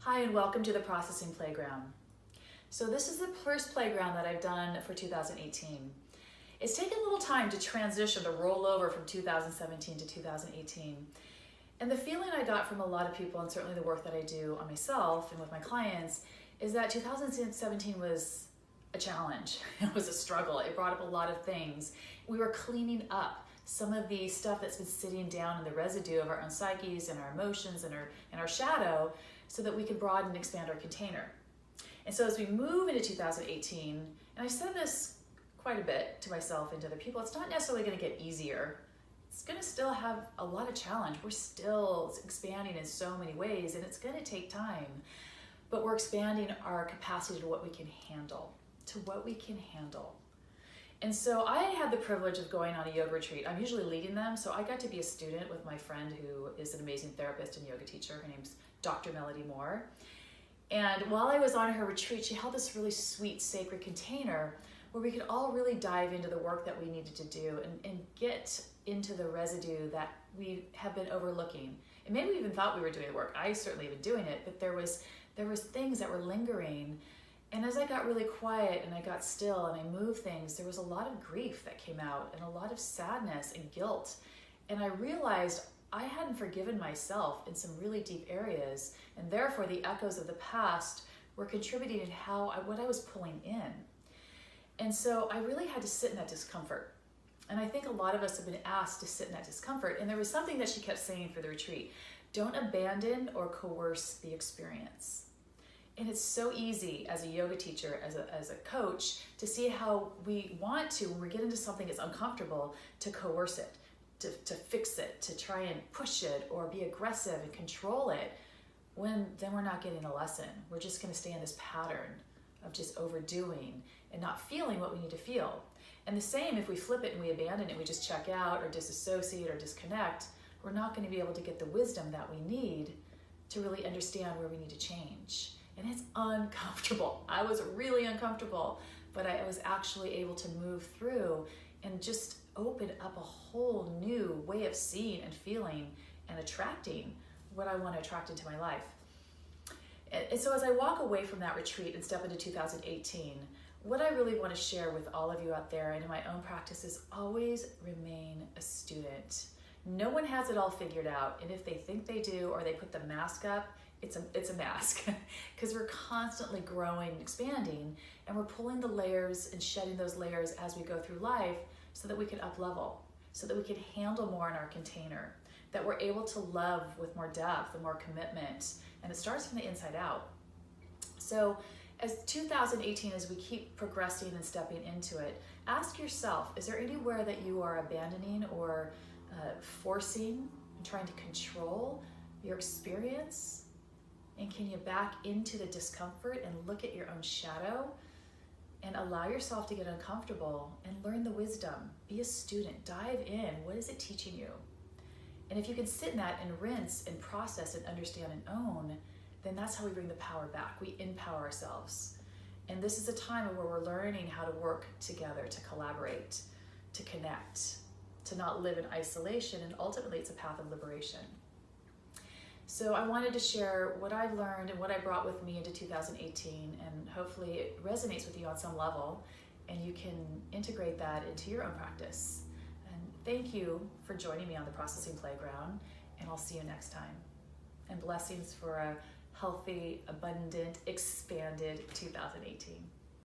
Hi, and welcome to the Processing Playground. So this is the first playground that I've done for 2018. It's taken a little time to transition, to roll over from 2017 to 2018. And the feeling I got from a lot of people, and certainly the work that I do on myself and with my clients, is that 2017 was a challenge. It was a struggle. It brought up a lot of things. We were cleaning up some of the stuff that's been sitting down in the residue of our own psyches and our emotions and our shadow, so that we could broaden and expand our container. And so as we move into 2018, and I said this quite a bit to myself and to other people, it's not necessarily going to get easier. It's going to still have a lot of challenge. We're still expanding in so many ways, and it's going to take time. But we're expanding our capacity to what we can handle, And so I had the privilege of going on a yoga retreat. I'm usually leading them, so I got to be a student with my friend who is an amazing therapist and yoga teacher. Her name's Dr. Melody Moore. And while I was on her retreat, she held this really sweet, sacred container where we could all really dive into the work that we needed to do and get into the residue that we have been overlooking. And maybe we even thought we were doing the work. I certainly have been doing it, but there was things that were lingering. And as I got really quiet and I got still and I moved things, there was a lot of grief that came out and a lot of sadness and guilt. And I realized I hadn't forgiven myself in some really deep areas, and therefore the echoes of the past were contributing in what I was pulling in. And so I really had to sit in that discomfort. And I think a lot of us have been asked to sit in that discomfort. And there was something that she kept saying for the retreat: don't abandon or coerce the experience. And it's so easy as a yoga teacher, as a coach, to see how we want to, when we get into something that's uncomfortable, to coerce it, to fix it, to try and push it or be aggressive and control it, when then we're not getting a lesson. We're just going to stay in this pattern of just overdoing and not feeling what we need to feel. And the same if we flip it and we abandon it, we just check out or disassociate or disconnect, we're not going to be able to get the wisdom that we need to really understand where we need to change. And it's uncomfortable. I was really uncomfortable, but I was actually able to move through and just open up a whole new way of seeing and feeling and attracting what I want to attract into my life. And so as I walk away from that retreat and step into 2018, what I really want to share with all of you out there and in my own practice is always remain a student. No one has it all figured out, and if they think they do or they put the mask up, it's a mask, because we're constantly growing and expanding, and we're pulling the layers and shedding those layers as we go through life so that we can up-level, so that we can handle more in our container, that we're able to love with more depth and more commitment, and it starts from the inside out. So as 2018, as we keep progressing and stepping into it, ask yourself, is there anywhere that you are abandoning or forcing and trying to control your experience? And can you back into the discomfort and look at your own shadow and allow yourself to get uncomfortable and learn the wisdom? Be a student, dive in. What is it teaching you? And if you can sit in that and rinse and process and understand and own, then that's how we bring the power back. We empower ourselves. And this is a time where we're learning how to work together, to collaborate, to connect, to not live in isolation, and ultimately it's a path of liberation. So I wanted to share what I've learned and what I brought with me into 2018, and hopefully it resonates with you on some level and you can integrate that into your own practice. And thank you for joining me on the Processing Playground, and I'll see you next time. And blessings for a healthy, abundant, expanded 2018.